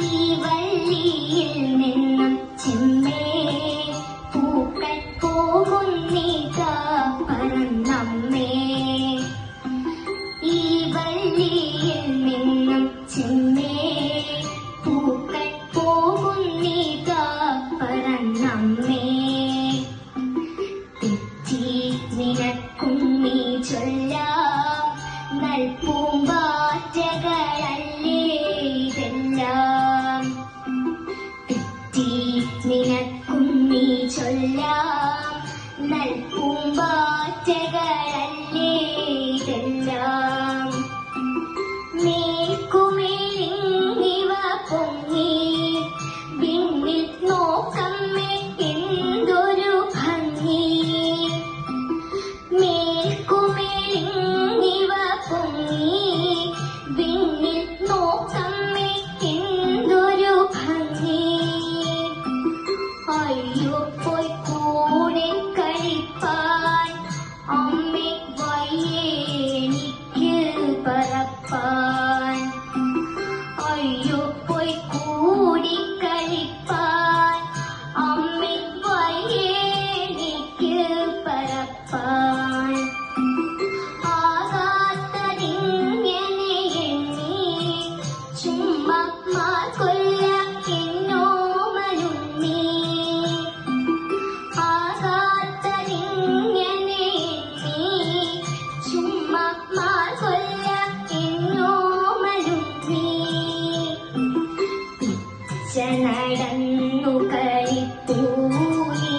ഈ വള്ളിയിൽ നിന്നും ചെമ്മേ പൂക്കൾ പോകുന്നീതാ പറന്നമ്മേ. ഈ വള്ളിയിൽ നിന്നും ചെമ്മേ പൂക്കൾ പോകുന്നീതാ പറന്നമ്മേ. തെറ്റി നിനക്കും നീ ചൊല്ലാം നൽപൂമ്പാറ്റകളല്ലേ ഇതെല്ലാം. തെറ്റി നിനക്കും നീ ചൊല്ലാം നൽപൂമ്പാറ്റകളല്ലേ ഇതെല്ലാം. മേൽക്കുമേലിങ്ങിവ പൊങ്ങി വിണ്ണിൽ നോക്കമ്മേ എന്തൊരു ഭംഗി. മേൽക്കുമേലിങ്ങിവ പൊങ്ങി വിണ്ണിൽ നോക്കമ്മേ എന്തൊരു ഭംഗി. അയ്യോ പോയി കൂടെ കളിപ്പാൻ അമ്മേ വയ്യേ എനിക്ക് പറപ്പാൻ. അയ്യോ പോയി കൂടി കളിപ്പാൻ അമ്മേ വയ്യേ എനിക്ക് പറപ്പാൻ. ആകാത്തതിങ്ങനെ എണ്ണി ചുമ്മാ കൊല്ല എന്നോമലുണ്ണി. ആകാത്തതിങ്ങനെ എണ്ണി ചുമ്മാ കൊല്ല എന്നോമലുണ്ണി. പിച്ച നടന്നു കളിപ്പൂനി,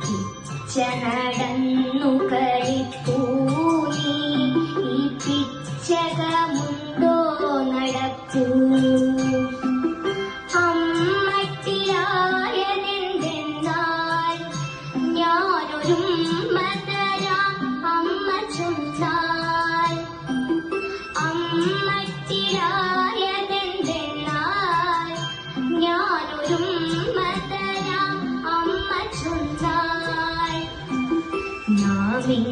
പിച്ച നടന്നു കളിപ്പൂനി. ഈ പിച്ചകമുണ്ടോ നടപ്പൂ. അമ്മട്ടിലായതെന്തെന്നാൽ ഞാനൊരുമ്മ തരാം അമ്മ ചൊന്നാൽ. അമ്മട്ടിലായതെന്തെന്നാൽ ഞാനൊരുമ്മ തരാം അമ്മ ചൊന്നാൽ. നാമിൻ